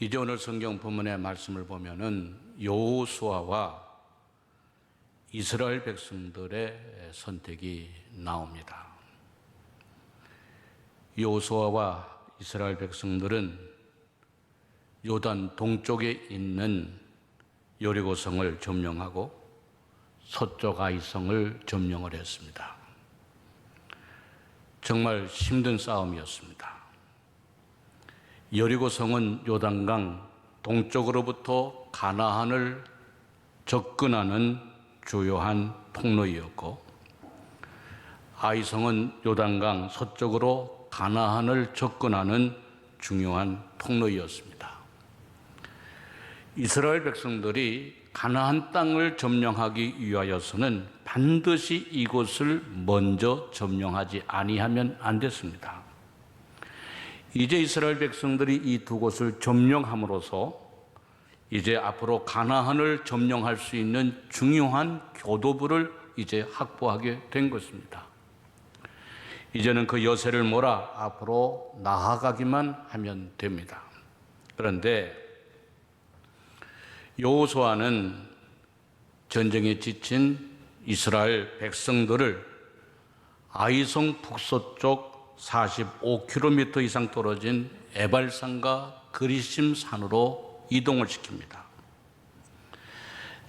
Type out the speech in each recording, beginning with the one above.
이제 오늘 성경 본문의 말씀을 보면은 여호수아와 이스라엘 백성들의 선택이 나옵니다. 여호수아와 이스라엘 백성들은 요단 동쪽에 있는 여리고성을 점령하고 서쪽 아이성을 점령을 했습니다. 정말 힘든 싸움이었습니다. 여리고성은 요단강 동쪽으로부터 가나안을 접근하는 주요한 통로이었고, 아이성은 요단강 서쪽으로 가나안을 접근하는 중요한 통로이었습니다. 이스라엘 백성들이 가나안 땅을 점령하기 위하여서는 반드시 이곳을 먼저 점령하지 아니하면 안 됐습니다. 이제 이스라엘 백성들이 이 두 곳을 점령함으로써 이제 앞으로 가나안을 점령할 수 있는 중요한 교도부를 이제 확보하게 된 것입니다. 이제는 그 여세를 몰아 앞으로 나아가기만 하면 됩니다. 그런데 여호수아는 전쟁에 지친 이스라엘 백성들을 아이성 북서쪽 45km 이상 떨어진 에발산과 그리심 산으로 이동을 시킵니다.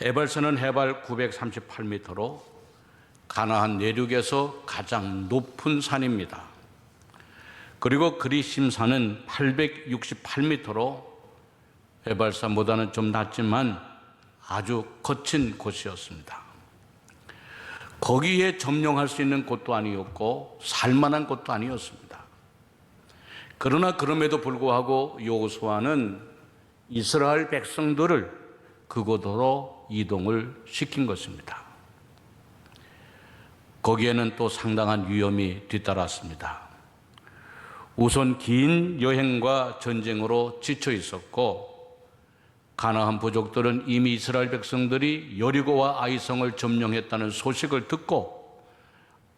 에발산은 해발 938m로 가나안 내륙에서 가장 높은 산입니다. 그리고 그리심산은 868m로 에발산보다는 좀 낮지만 아주 거친 곳이었습니다. 거기에 점령할 수 있는 곳도 아니었고 살만한 곳도 아니었습니다. 그러나 그럼에도 불구하고 여호수아는 이스라엘 백성들을 그곳으로 이동을 시킨 것입니다. 거기에는 또 상당한 위험이 뒤따랐습니다. 우선 긴 여행과 전쟁으로 지쳐 있었고, 가나안 부족들은 이미 이스라엘 백성들이 여리고와 아이성을 점령했다는 소식을 듣고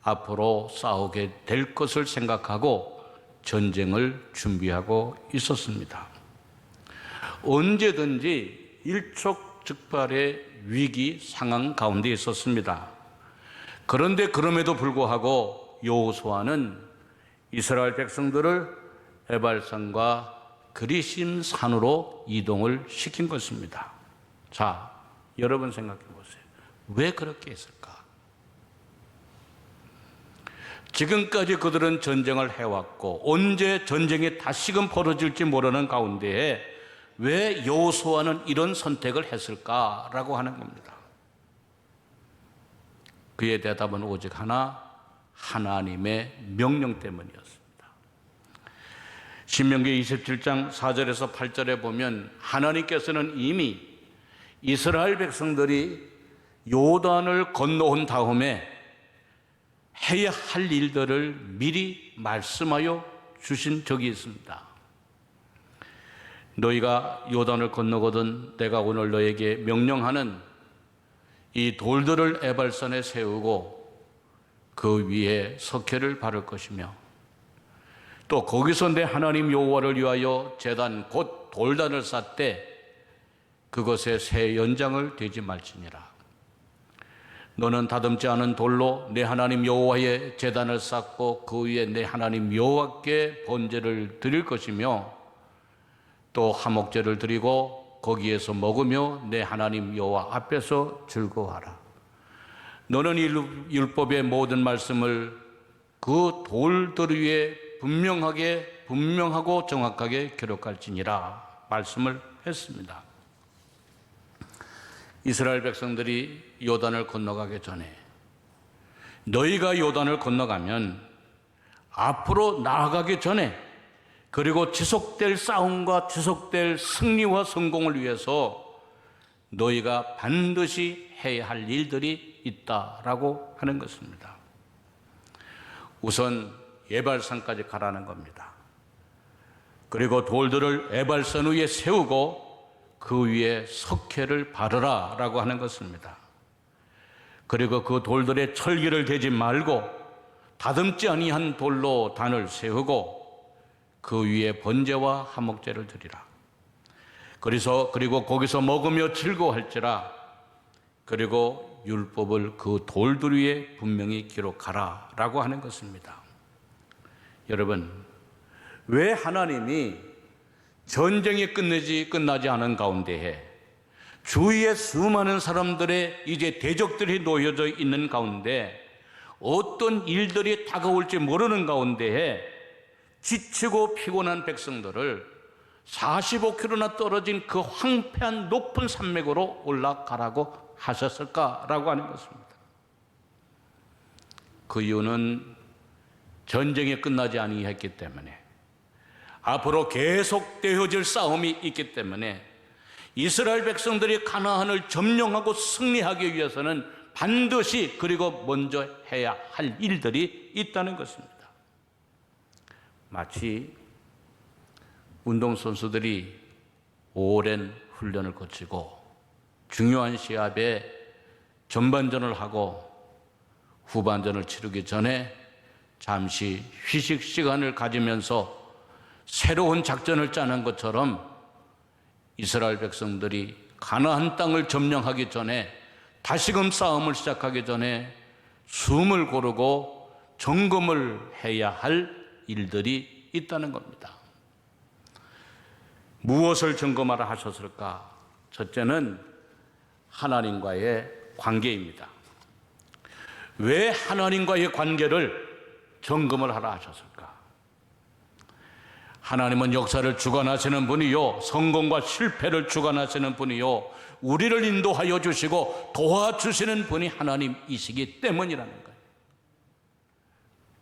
앞으로 싸우게 될 것을 생각하고 전쟁을 준비하고 있었습니다. 언제든지 일촉즉발의 위기 상황 가운데 있었습니다. 그런데 그럼에도 불구하고 여호수아는 이스라엘 백성들을 에발산과 그리심 산으로 이동을 시킨 것입니다. 자, 여러분 생각해 보세요. 왜 그렇게 했을까? 지금까지 그들은 전쟁을 해왔고 언제 전쟁이 다시금 벌어질지 모르는 가운데에 왜 여호수아는 이런 선택을 했을까라고 하는 겁니다. 그의 대답은 오직 하나, 하나님의 명령 때문이었습니다. 신명기 27장 4절에서 8절에 보면 하나님께서는 이미 이스라엘 백성들이 요단을 건너온 다음에 해야 할 일들을 미리 말씀하여 주신 적이 있습니다. 너희가 요단을 건너거든 내가 오늘 너에게 명령하는 이 돌들을 에발산에 세우고 그 위에 석회를 바를 것이며, 또 거기서 내 하나님 여호와를 위하여 제단 곧 돌단을 쌓되 그것에 새 연장을 대지 말지니라. 너는 다듬지 않은 돌로 내 하나님 여호와의 제단을 쌓고 그 위에 내 하나님 여호와께 번제를 드릴 것이며, 또 화목제를 드리고 거기에서 먹으며 내 하나님 여호와 앞에서 즐거워하라. 너는 이 율법의 모든 말씀을 그 돌들 위에 분명하고 정확하게 기록할지니라 말씀을 했습니다. 이스라엘 백성들이 요단을 건너가기 전에 너희가 요단을 건너가면 앞으로 나아가기 전에, 그리고 지속될 싸움과 지속될 승리와 성공을 위해서 너희가 반드시 해야 할 일들이 있다라고 하는 것입니다. 우선 에발산까지 가라는 겁니다. 그리고 돌들을 에발산 위에 세우고 그 위에 석회를 바르라 라고 하는 것입니다. 그리고 그 돌들의 철기를 대지 말고 다듬지 아니한 돌로 단을 세우고 그 위에 번제와 화목제를 드리라. 그리고 거기서 먹으며 즐거워할지라. 그리고 율법을 그 돌들 위에 분명히 기록하라 라고 하는 것입니다. 여러분, 왜 하나님이 전쟁이 끝나지 않은 가운데에 주위에 수많은 사람들의 이제 대적들이 놓여져 있는 가운데 어떤 일들이 다가올지 모르는 가운데에 지치고 피곤한 백성들을 45km나 떨어진 그 황폐한 높은 산맥으로 올라가라고 하셨을까라고 하는 것입니다. 그 이유는 전쟁이 끝나지 아니했기 때문에, 앞으로 계속 되어질 싸움이 있기 때문에 이스라엘 백성들이 가나안을 점령하고 승리하기 위해서는 반드시 그리고 먼저 해야 할 일들이 있다는 것입니다. 마치 운동선수들이 오랜 훈련을 거치고 중요한 시합에 전반전을 하고 후반전을 치르기 전에 잠시 휴식 시간을 가지면서 새로운 작전을 짜는 것처럼 이스라엘 백성들이 가나안 땅을 점령하기 전에, 다시금 싸움을 시작하기 전에 숨을 고르고 점검을 해야 할 일들이 있다는 겁니다. 무엇을 점검하라 하셨을까? 첫째는 하나님과의 관계입니다. 왜 하나님과의 관계를 점검을 하라 하셨을까? 하나님은 역사를 주관하시는 분이요, 성공과 실패를 주관하시는 분이요, 우리를 인도하여 주시고 도와주시는 분이 하나님이시기 때문이라는 거예요.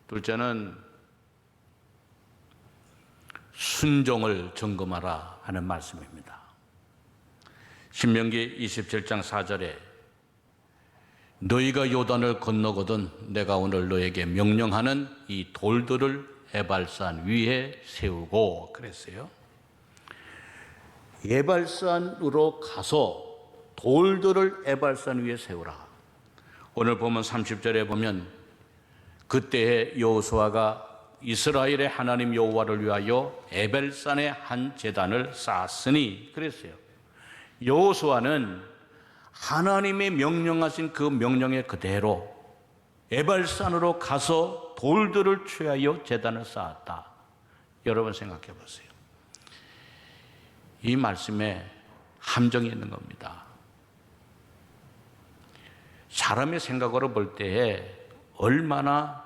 둘째는 순종을 점검하라 하는 말씀입니다. 신명기 27장 4절에 너희가 요단을 건너거든 내가 오늘 너에게 명령하는 이 돌들을 에발산 위에 세우고 그랬어요. 에발산으로 가서 돌들을 에발산 위에 세우라. 오늘 보면 30절에 보면 그때에 여호수아가 이스라엘의 하나님 여호와를 위하여 에벨산에 한 제단을 쌓았으니 그랬어요. 여호수아는 하나님의 명령하신 그 명령에 그대로 에발산으로 가서 돌들을 취하여 제단을 쌓았다. 여러분 생각해 보세요. 이 말씀에 함정이 있는 겁니다. 사람의 생각으로 볼 때에 얼마나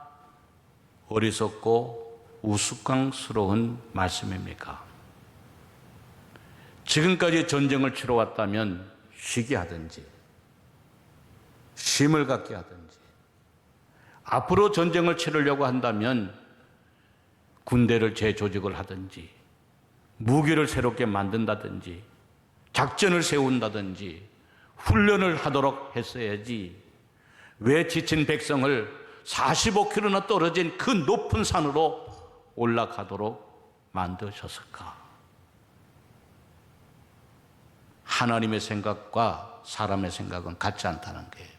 어리석고 우스꽝스러운 말씀입니까? 지금까지 전쟁을 치러왔다면 쉬게 하든지 쉼을 갖게 하든지, 앞으로 전쟁을 치르려고 한다면 군대를 재조직을 하든지 무기를 새롭게 만든다든지 작전을 세운다든지 훈련을 하도록 했어야지, 왜 지친 백성을 45km나 떨어진 그 높은 산으로 올라가도록 만드셨을까? 하나님의 생각과 사람의 생각은 같지 않다는 거예요.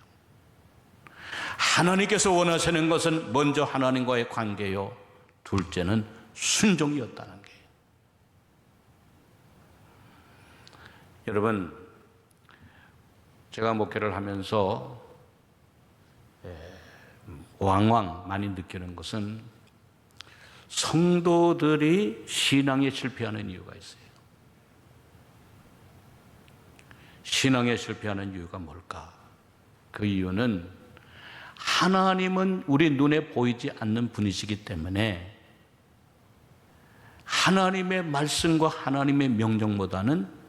하나님께서 원하시는 것은 먼저 하나님과의 관계요, 둘째는 순종이었다는 거예요. 여러분, 제가 목회를 하면서 왕왕 많이 느끼는 것은 성도들이 신앙에 실패하는 이유가 있어요. 신앙에 실패하는 이유가 뭘까? 그 이유는 하나님은 우리 눈에 보이지 않는 분이시기 때문에 하나님의 말씀과 하나님의 명령보다는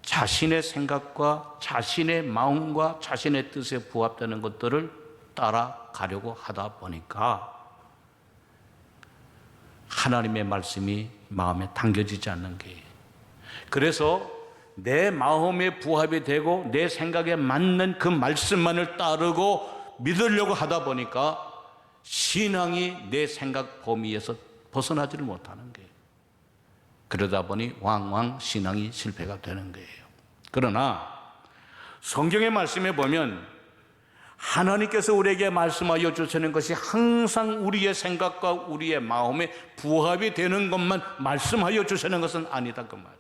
자신의 생각과 자신의 마음과 자신의 뜻에 부합되는 것들을 따라가려고 하다 보니까 하나님의 말씀이 마음에 당겨지지 않는 거예요. 그래서 내 마음에 부합이 되고 내 생각에 맞는 그 말씀만을 따르고 믿으려고 하다 보니까 신앙이 내 생각 범위에서 벗어나지를 못하는 거예요. 그러다 보니 왕왕 신앙이 실패가 되는 거예요. 그러나 성경의 말씀에 보면 하나님께서 우리에게 말씀하여 주시는 것이 항상 우리의 생각과 우리의 마음에 부합이 되는 것만 말씀하여 주시는 것은 아니다 그 말이에요.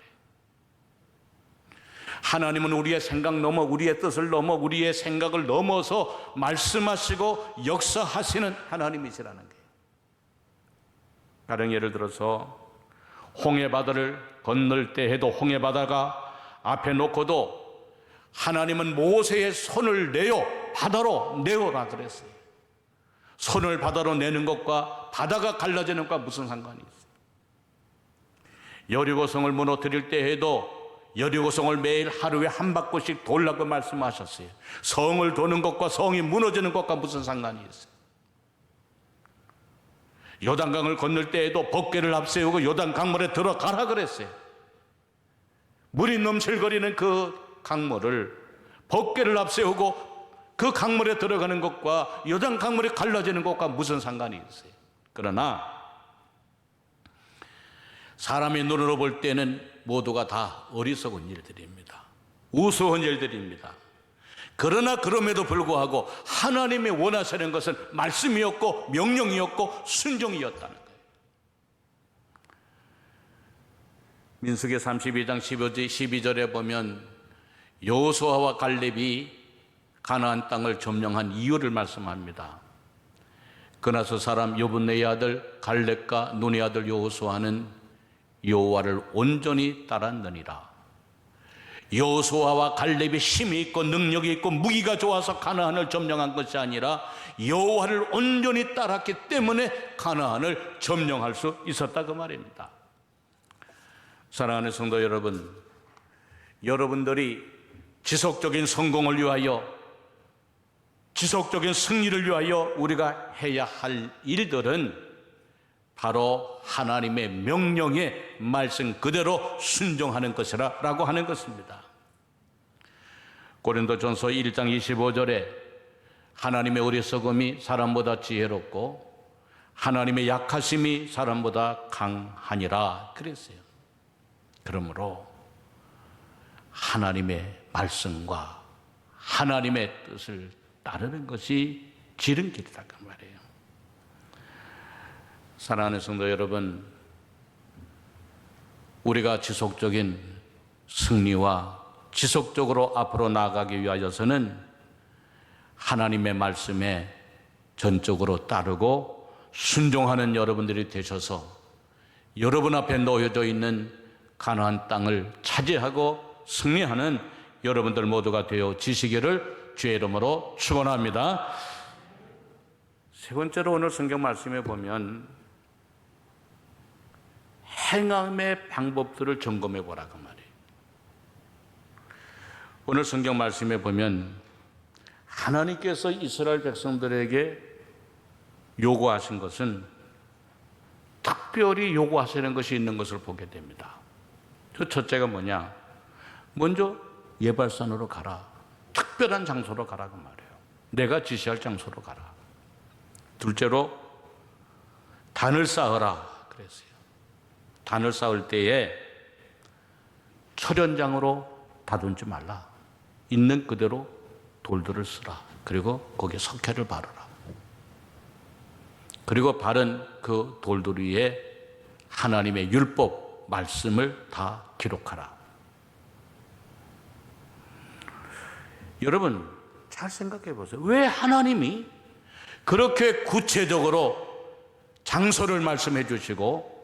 하나님은 우리의 생각 넘어, 우리의 뜻을 넘어, 우리의 생각을 넘어서 말씀하시고 역사하시는 하나님이시라는 거예요. 다른 예를 들어서 홍해바다를 건널 때 해도 홍해바다가 앞에 놓고도 하나님은 모세의 손을 내어 바다로 내어라 그랬어요. 손을 바다로 내는 것과 바다가 갈라지는 것과 무슨 상관이 있어요? 여리고성을 무너뜨릴 때 해도 여리고성을 매일 하루에 한 바퀴씩 돌라고 말씀하셨어요. 성을 도는 것과 성이 무너지는 것과 무슨 상관이 있어요? 요단강을 건널 때에도 법궤를 앞세우고 요단 강물에 들어가라 그랬어요. 물이 넘실거리는 그 강물을 법궤를 앞세우고 그 강물에 들어가는 것과 요단 강물이 갈라지는 것과 무슨 상관이 있어요? 그러나 사람의 눈으로 볼 때는 모두가 다 어리석은 일들입니다. 우스운 일들입니다. 그러나 그럼에도 불구하고 하나님이 원하시는 것은 말씀이었고 명령이었고 순종이었다는 거예요. 민수기 32장 12절에 보면 여호수아와 갈렙이 가나안 땅을 점령한 이유를 말씀합니다. 그나서 사람 여분네의 아들 갈렙과 눈의 아들 여호수아는 여호와를 온전히 따랐느니라. 여호수아와 갈렙이 힘이 있고 능력이 있고 무기가 좋아서 가나안을 점령한 것이 아니라 여호와를 온전히 따랐기 때문에 가나안을 점령할 수 있었다 그 말입니다. 사랑하는 성도 여러분, 여러분들이 지속적인 성공을 위하여, 지속적인 승리를 위하여 우리가 해야 할 일들은 바로 하나님의 명령에 말씀 그대로 순종하는 것이라고 하는 것입니다. 고린도전서 1장 25절에 하나님의 어리석음이 사람보다 지혜롭고 하나님의 약하심이 사람보다 강하니라 그랬어요. 그러므로 하나님의 말씀과 하나님의 뜻을 따르는 것이 지름길이다 그 말이에요. 사랑하는 성도 여러분, 우리가 지속적인 승리와 지속적으로 앞으로 나아가기 위하여서는 하나님의 말씀에 전적으로 따르고 순종하는 여러분들이 되셔서 여러분 앞에 놓여져 있는 가나안 땅을 차지하고 승리하는 여러분들 모두가 되어 지시기를 주의 이름으로 축원합니다. 세 번째로 오늘 성경 말씀에 보면 행함의 방법들을 점검해 보라고 말이에요. 오늘 성경 말씀에 보면 하나님께서 이스라엘 백성들에게 요구하신 것은 특별히 요구하시는 것이 있는 것을 보게 됩니다. 그 첫째가 뭐냐? 먼저 예발산으로 가라. 특별한 장소로 가라고 말해요. 내가 지시할 장소로 가라. 둘째로 단을 쌓으라 그랬어요. 단을 쌓을 때에 철연장으로 다듬지 말라. 있는 그대로 돌들을 쓰라. 그리고 거기에 석회를 바르라. 그리고 바른 그 돌들 위에 하나님의 율법 말씀을 다 기록하라. 여러분 잘 생각해 보세요. 왜 하나님이 그렇게 구체적으로 장소를 말씀해 주시고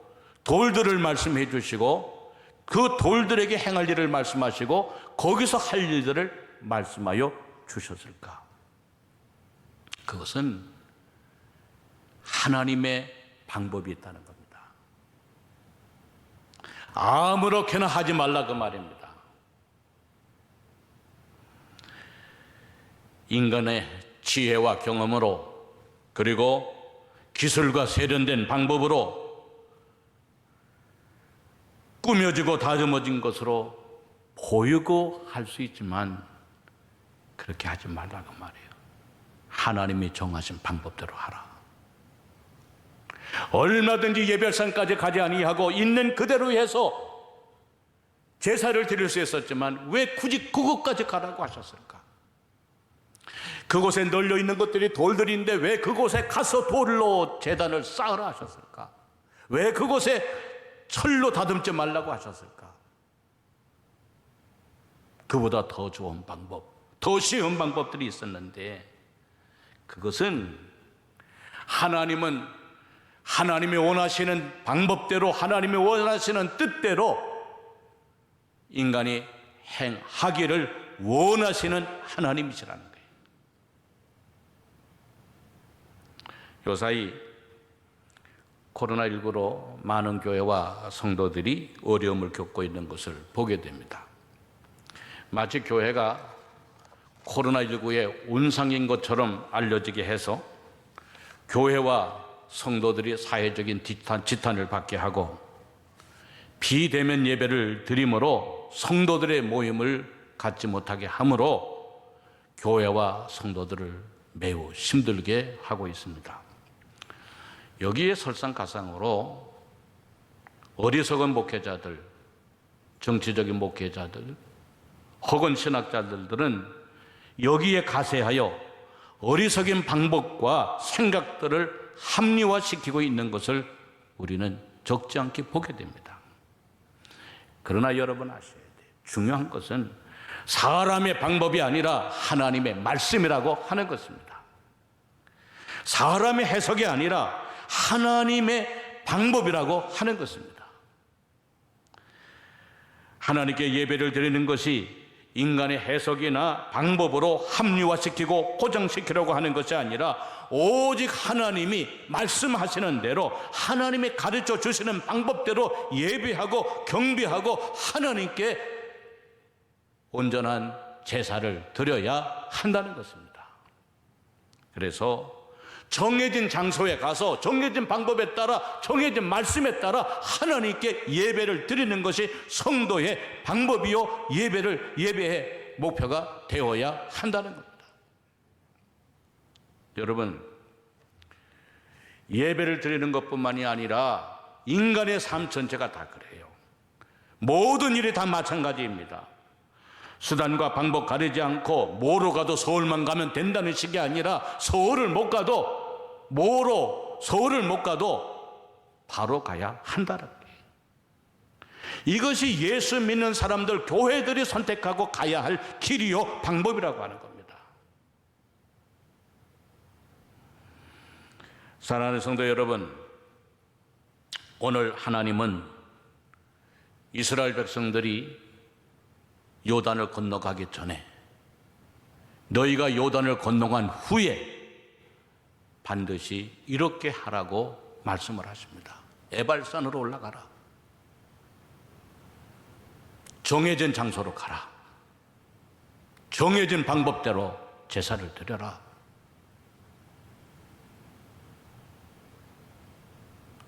돌들을 말씀해 주시고 그 돌들에게 행할 일을 말씀하시고 거기서 할 일들을 말씀하여 주셨을까? 그것은 하나님의 방법이 있다는 겁니다. 아무렇게나 하지 말라 그 말입니다. 인간의 지혜와 경험으로 그리고 기술과 세련된 방법으로 꾸며지고 다듬어진 것으로 보이고 할 수 있지만 그렇게 하지 말라고 말해요. 하나님이 정하신 방법대로 하라. 얼마든지 예별산까지 가지 아니하고 있는 그대로 해서 제사를 드릴 수 있었지만 왜 굳이 그곳까지 가라고 하셨을까? 그곳에 널려 있는 것들이 돌들인데 왜 그곳에 가서 돌로 제단을 쌓으라 하셨을까? 왜 그곳에 철로 다듬지 말라고 하셨을까? 그보다 더 좋은 방법, 더 쉬운 방법들이 있었는데, 그것은 하나님은 하나님이 원하시는 방법대로, 하나님이 원하시는 뜻대로 인간이 행하기를 원하시는 하나님이시라는 거예요. 요사이 코로나19로 많은 교회와 성도들이 어려움을 겪고 있는 것을 보게 됩니다. 마치 교회가 코로나19의 운상인 것처럼 알려지게 해서 교회와 성도들이 사회적인 지탄을 받게 하고, 비대면 예배를 드림으로 성도들의 모임을 갖지 못하게 함으로 교회와 성도들을 매우 힘들게 하고 있습니다. 여기에 설상가상으로 어리석은 목회자들, 정치적인 목회자들, 혹은 신학자들은 여기에 가세하여 어리석은 방법과 생각들을 합리화시키고 있는 것을 우리는 적지 않게 보게 됩니다. 그러나 여러분 아셔야 돼요. 중요한 것은 사람의 방법이 아니라 하나님의 말씀이라고 하는 것입니다. 사람의 해석이 아니라 하나님의 방법이라고 하는 것입니다. 하나님께 예배를 드리는 것이 인간의 해석이나 방법으로 합리화시키고 포장시키려고 하는 것이 아니라 오직 하나님이 말씀하시는 대로, 하나님이 가르쳐 주시는 방법대로 예배하고 경배하고 하나님께 온전한 제사를 드려야 한다는 것입니다. 그래서 정해진 장소에 가서 정해진 방법에 따라, 정해진 말씀에 따라 하나님께 예배를 드리는 것이 성도의 방법이요 예배의 목표가 되어야 한다는 겁니다. 여러분, 예배를 드리는 것뿐만이 아니라 인간의 삶 전체가 다 그래요. 모든 일이 다 마찬가지입니다. 수단과 방법 가리지 않고 뭐로 가도 서울만 가면 된다는 식이 아니라 서울을 못 가도 바로 가야 한다는 거예요. 이것이 예수 믿는 사람들, 교회들이 선택하고 가야 할 길이요 방법이라고 하는 겁니다. 사랑하는 성도 여러분, 오늘 하나님은 이스라엘 백성들이 요단을 건너가기 전에, 너희가 요단을 건너간 후에 반드시 이렇게 하라고 말씀을 하십니다. 에발산으로 올라가라. 정해진 장소로 가라. 정해진 방법대로 제사를 드려라.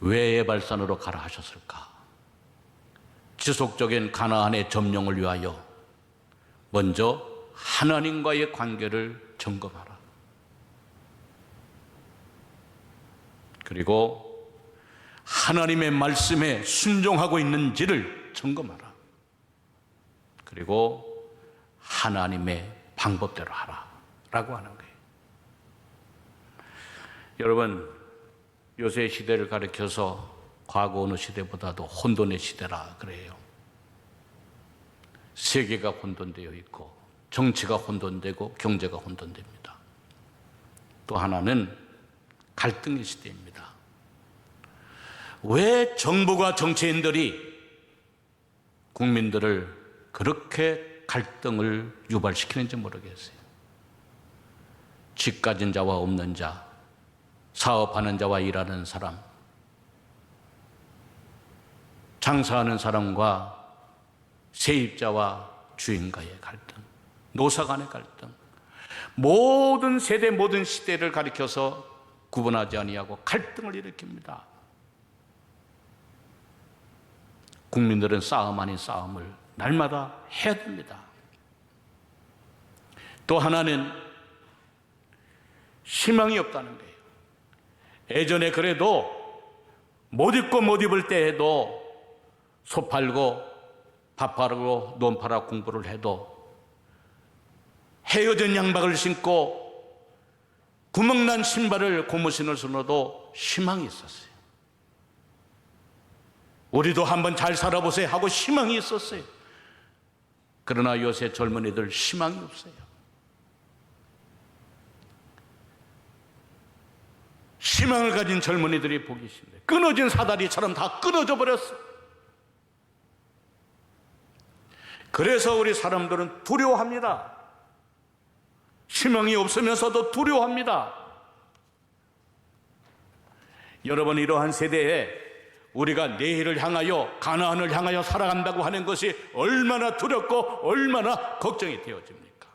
왜 에발산으로 가라 하셨을까? 지속적인 가나안의 점령을 위하여 먼저 하나님과의 관계를 점검하라. 그리고 하나님의 말씀에 순종하고 있는지를 점검하라. 그리고 하나님의 방법대로 하라 라고 하는 거예요. 여러분, 요새 시대를 가리켜서 과거 어느 시대보다도 혼돈의 시대라 그래요. 세계가 혼돈되어 있고 정치가 혼돈되고 경제가 혼돈됩니다. 또 하나는 갈등의 시대입니다. 왜 정부가 정치인들이 국민들을 그렇게 갈등을 유발시키는지 모르겠어요. 집 가진 자와 없는 자, 사업하는 자와 일하는 사람, 장사하는 사람과 세입자와 주인과의 갈등, 노사 간의 갈등, 모든 세대, 모든 시대를 가리켜서 구분하지 아니하고 갈등을 일으킵니다. 국민들은 싸움 아닌 싸움을 날마다 해야 됩니다. 또 하나는 희망이 없다는 거예요. 예전에 그래도 못 입고 못 입을 때에도 소 팔고 밥 팔고 논 팔아 공부를 해도 헤어진 양박을 신고 구멍난 신발을 고무 신을 신어도 희망이 있었어요. 우리도 한번 잘 살아보세요 하고 희망이 있었어요. 그러나 요새 젊은이들 희망이 없어요. 희망을 가진 젊은이들이 보기 싫네. 끊어진 사다리처럼 다 끊어져 버렸어. 그래서 우리 사람들은 두려워합니다. 희망이 없으면서도 두려워합니다. 여러분, 이러한 세대에 우리가 내일을 향하여, 가나안을 향하여 살아간다고 하는 것이 얼마나 두렵고 얼마나 걱정이 되어집니까?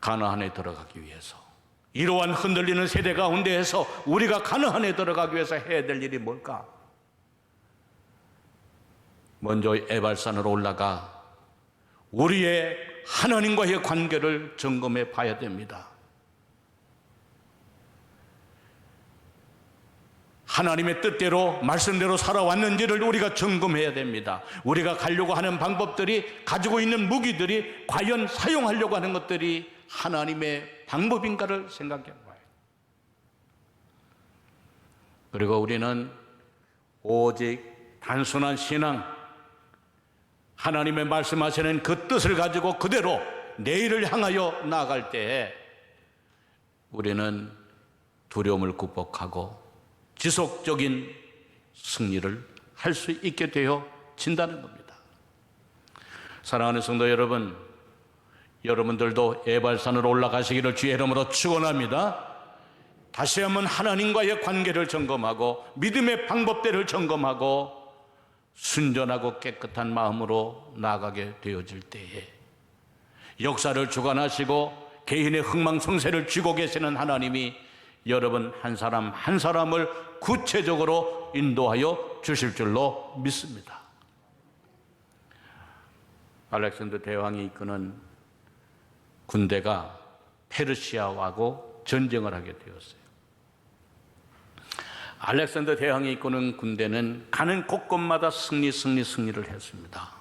가나안에 들어가기 위해서, 이러한 흔들리는 세대 가운데에서 우리가 가나안에 들어가기 위해서 해야 될 일이 뭘까? 먼저 에발산으로 올라가 우리의 하나님과의 관계를 점검해 봐야 됩니다. 하나님의 뜻대로, 말씀대로 살아왔는지를 우리가 점검해야 됩니다. 우리가 가려고 하는 방법들이, 가지고 있는 무기들이 과연 사용하려고 하는 것들이 하나님의 방법인가를 생각해 봐요. 그리고 우리는 오직 단순한 신앙, 하나님의 말씀하시는 그 뜻을 가지고 그대로 내일을 향하여 나아갈 때에 우리는 두려움을 극복하고 지속적인 승리를 할 수 있게 되어진다는 겁니다. 사랑하는 성도 여러분, 여러분들도 에발산으로 올라가시기를 주의 이름으로 축원합니다. 다시 한번 하나님과의 관계를 점검하고 믿음의 방법대로 점검하고 순전하고 깨끗한 마음으로 나아가게 되어질 때에 역사를 주관하시고 개인의 흥망성쇠를 쥐고 계시는 하나님이 여러분 한 사람 한 사람을 구체적으로 인도하여 주실 줄로 믿습니다. 알렉산더 대왕이 이끄는 군대가 페르시아하고 전쟁을 하게 되었어요. 알렉산더 대왕이 이끄는 군대는 가는 곳곳마다 승리를 했습니다.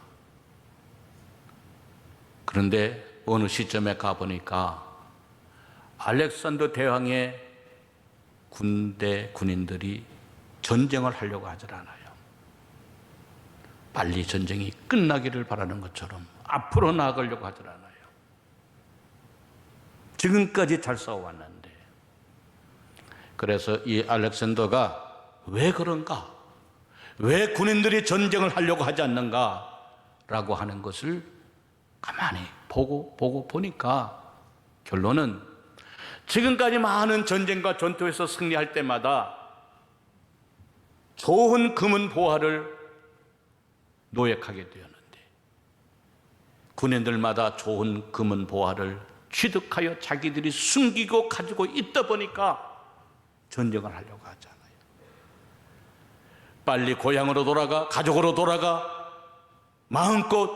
그런데 어느 시점에 가보니까 알렉산더 대왕의 군인들이 전쟁을 하려고 하질 않아요. 빨리 전쟁이 끝나기를 바라는 것처럼 앞으로 나아가려고 하질 않아요. 지금까지 잘 싸워왔는데. 그래서 이 알렉산더가 왜 그런가? 왜 군인들이 전쟁을 하려고 하지 않는가? 라고 하는 것을 가만히 보니까 결론은 지금까지 많은 전쟁과 전투에서 승리할 때마다 좋은 금은 보화를 노획하게 되었는데 군인들마다 좋은 금은 보화를 취득하여 자기들이 숨기고 가지고 있다 보니까 전쟁을 하려고 하잖아요. 빨리 고향으로 돌아가, 가족으로 돌아가 마음껏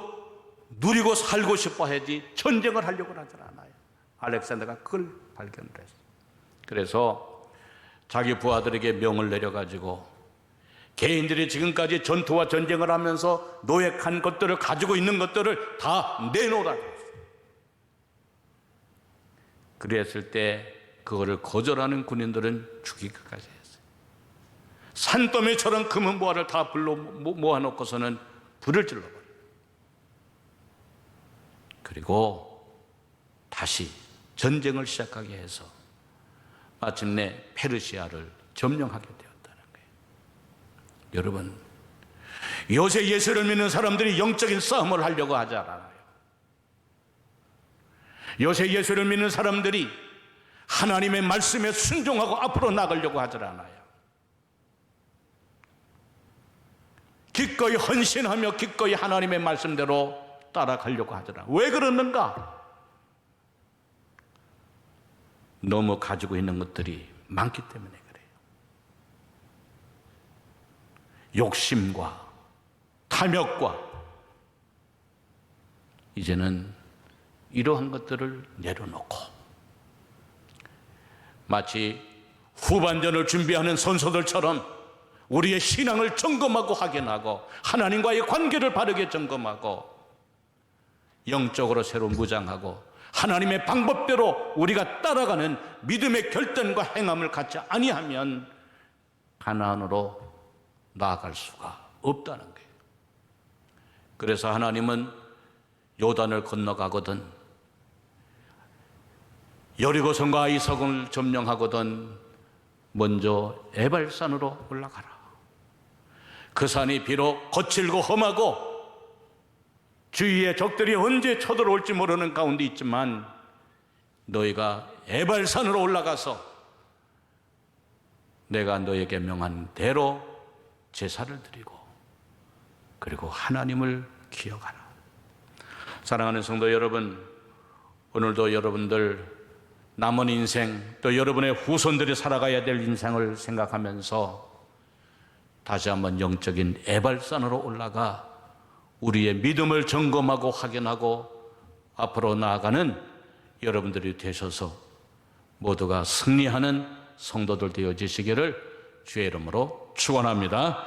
누리고 살고 싶어 하지 전쟁을 하려고 하지 않아요. 알렉산더가 그걸 발견을 했어요. 그래서 자기 부하들에게 명을 내려가지고 개인들이 지금까지 전투와 전쟁을 하면서 노획한 것들을, 가지고 있는 것들을 다 내놓으라고 했어요. 그랬을 때 그거를 거절하는 군인들은 죽이기까지 했어요. 산더미처럼 금은 보화를 다 불러 모아놓고서는 불을 질러버려요. 그리고 다시 전쟁을 시작하게 해서 마침내 페르시아를 점령하게 되었다는 거예요. 여러분, 요새 예수를 믿는 사람들이 영적인 싸움을 하려고 하지 않아요. 요새 예수를 믿는 사람들이 하나님의 말씀에 순종하고 앞으로 나가려고 하지 않아요. 기꺼이 헌신하며 기꺼이 하나님의 말씀대로 따라가려고 하지 않아요. 왜 그러는가? 너무 가지고 있는 것들이 많기 때문에 그래요. 욕심과 탐욕과 이제는 이러한 것들을 내려놓고 마치 후반전을 준비하는 선수들처럼 우리의 신앙을 점검하고 확인하고 하나님과의 관계를 바르게 점검하고 영적으로 새로 무장하고 하나님의 방법대로 우리가 따라가는 믿음의 결단과 행함을 갖지 아니하면 가나안으로 나아갈 수가 없다는 거예요. 그래서 하나님은 요단을 건너가거든, 여리고성과 아이성을 점령하거든 먼저 에발산으로 올라가라. 그 산이 비록 거칠고 험하고 주위에 적들이 언제 쳐들어올지 모르는 가운데 있지만 너희가 에발산으로 올라가서 내가 너에게 명한 대로 제사를 드리고 그리고 하나님을 기억하라. 사랑하는 성도 여러분, 오늘도 여러분들 남은 인생, 또 여러분의 후손들이 살아가야 될 인생을 생각하면서 다시 한번 영적인 에발산으로 올라가 우리의 믿음을 점검하고 확인하고 앞으로 나아가는 여러분들이 되셔서 모두가 승리하는 성도들 되어지시기를 주의 이름으로 축원합니다.